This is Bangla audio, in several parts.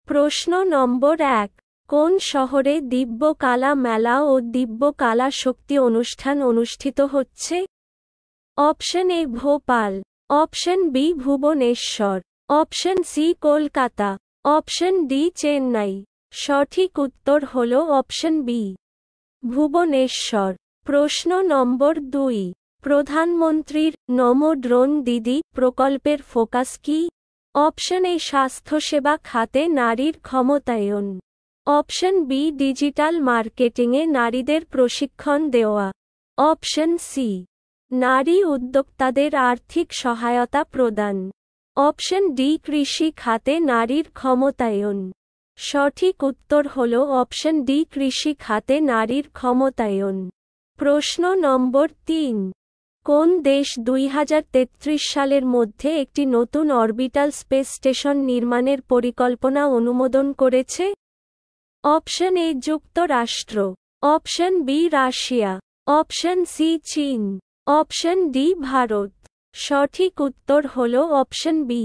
প্রশ্ন নম্বর ১, কোন শহরে দিব্য কালা মেলা ও দিব্য কালা শক্তি অনুষ্ঠান অনুষ্ঠিত হচ্ছে? Option A Bhopal, option B Bhubaneswar, option C Kolkata, option D Chennai. সঠিক উত্তর হল অপশন বি, ভুবনেশ্বর। প্রশ্ন নম্বর ২, প্রধানমন্ত্রীর নমো ড্রোন দিদি প্রকল্পের ফোকাস কি? অপশন এ স্বাস্থ্যসেবা খাতে নারীর ক্ষমতায়ন, অপশন বি ডিজিটাল মার্কেটিংয়ে নারীদের প্রশিক্ষণ দেওয়া, অপশন সি নারী উদ্যোক্তাদের আর্থিক সহায়তা প্রদান, অপশন ডি কৃষি খাতে নারীর ক্ষমতায়ন। সঠিক উত্তর হল অপশন ডি কৃষি খাতে নারীর ক্ষমতায়ন। প্রশ্ন নম্বর ৩, কোন দেশ ২০৩৩ সালের মধ্যে একটি নতুন অরবিটাল স্পেস স্টেশন নির্মাণের পরিকল্পনা অনুমোদন করেছে? অপশন এ যুক্তরাষ্ট্র, অপশন বি রাশিয়া, অপশন সি চীন, অপশন ডি ভারত। সঠিক উত্তর হল অপশন বি,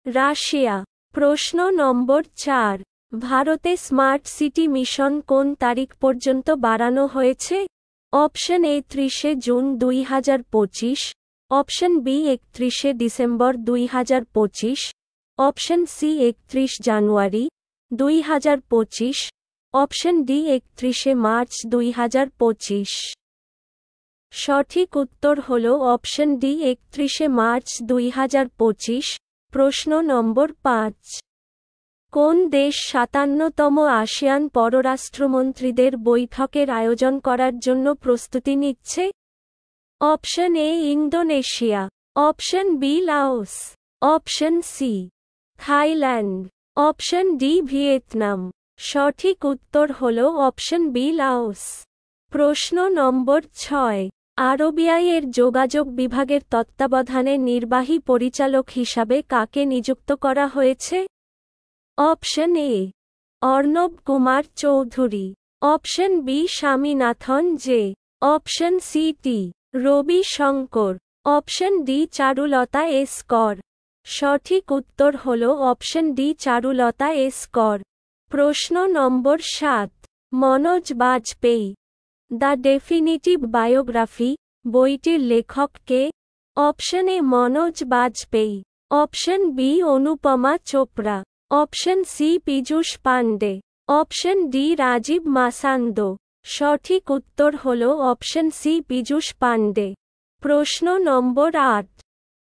রাশিয়া। প্রশ্ন নম্বর ৪, ভারতে স্মার্ট সিটি মিশন কোন তারিখ পর্যন্ত বাড়ানো হয়েছে? Option A ৩০ June ২০২৫, option B ৩১ December ২০২৫, option C ৩১ January ২০২৫, option D ৩১ March ২০২৫। সঠিক উত্তর হল অপশন ডি ৩১ মার্চ ২০২৫। প্রশ্ন নম্বর ৫, কোন দেশ ৫৭তম আসিয়ান পররাষ্ট্রমন্ত্রীদের বৈঠকের আয়োজন করার জন্য প্রস্তুতি নিচ্ছে? Option A Indonesia, option B Laos, option C Thailand, option D Vietnam. সঠিক উত্তর হল অপশন বি লাওস। প্রশ্ন নম্বর ৬, আরবিআই এর যোগাযোগ বিভাগের তত্ত্বাবধানে নির্বাহী পরিচালক হিসাবে কাকে নিযুক্ত করা হয়েছে? Option A Arnab Kumar Chowdhury, option B Swaminathan J, option C T Ravi Shankar, option D Charulata S Kar. সঠিক উত্তর হল অপশন ডি চারুলতা এস কর। প্রশ্ন number ৭, Manoj Bajpayee the definitive biography বইটির লেখক কে? Option A Manoj Bajpayee, option B Anupama Chopra, option C Piyush Pandey, option D Rajeev Masand. সঠিক উত্তর হল অপশন সি পীযূষ পান্ডে। প্রশ্ন number ৮,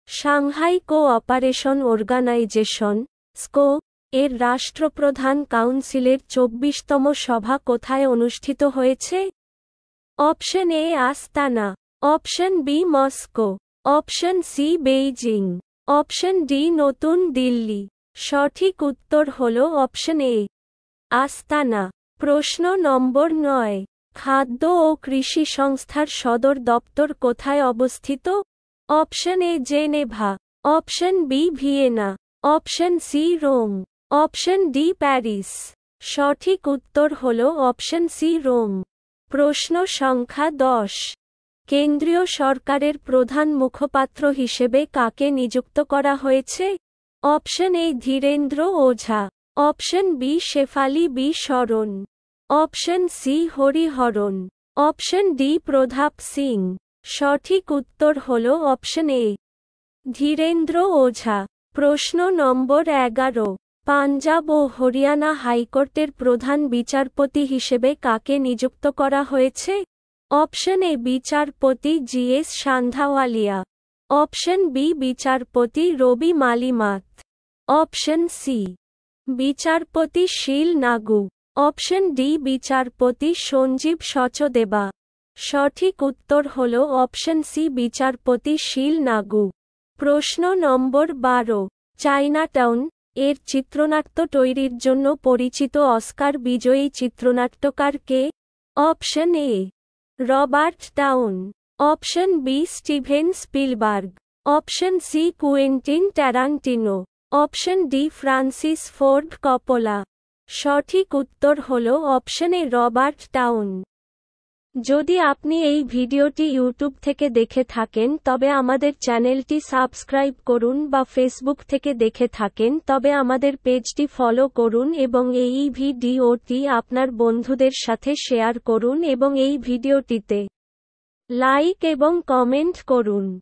Shanghai cooperation organisation SCO এর রাষ্ট্রপ্রধান কাউন্সিলের ২৪তম সভা কোথায় অনুষ্ঠিত হয়েছে? Option A Astana, option B Moscow, option C Beijing, option D নতুন দিল্লি। সঠিক উত্তর হল অপশন এ আস্তানা। প্রশ্ন নম্বর ৯, খাদ্য ও কৃষি সংস্থার সদর দপ্তর কোথায় অবস্থিত? Option A Geneva, option B Vienna, option C Rome, option D Paris. সঠিক উত্তর হল অপশন সি রোম। প্রশ্ন সংখ্যা ১০, কেন্দ্রীয় সরকারের প্রধান মুখপাত্র হিসেবে কাকে নিযুক্ত করা হয়েছে? Option A Dhirendra Ojha, option B Shefali B Sharan, option C Hariharan, option D Pratap Singh. সঠিক উত্তর হল অপশন এ ধীরেন্দ্র ওঝা। প্রশ্ন নম্বর ১১, পাঞ্জাব ও হরিয়ানা হাইকোর্টের প্রধান বিচারপতি হিসেবে কাকে নিযুক্ত করা হয়েছে? অপশন এ বিচারপতি জি.এস. সান্ধাওয়ালিয়া, অপশন বি বিচারপতি রবি মালিমাত, অপশন সি বিচারপতি শীল নাগু, অপশন ডি বিচারপতি সঞ্জীব সচদেবা। সঠিক উত্তর হল অপশন সি বিচারপতি শীল নাগু। প্রশ্ন নম্বর ১২, চাইনাটাউন এর চিত্রনাট্য তৈরির জন্য পরিচিত অস্কার বিজয়ী চিত্রনাট্যকার কে? Option A Robert Towne, option B Steven Spielberg, option C Quentin Tarantino, option D Francis Ford Coppola. সঠিক উত্তর হল অপশন এ রবার্ট টাউন। যদি আপনি এই ভিডিওটি ইউটিউব থেকে দেখে থাকেন তবে আমাদের চ্যানেলটি সাবস্ক্রাইব করুন বা ফেসবুক থেকে দেখে থাকেন তবে আমাদের পেজটি ফলো করুন এবং এই ভিডিওটি আপনার বন্ধুদের সাথে শেয়ার করুন এবং এই ভিডিওটিতে লাইক এবং কমেন্ট করুন।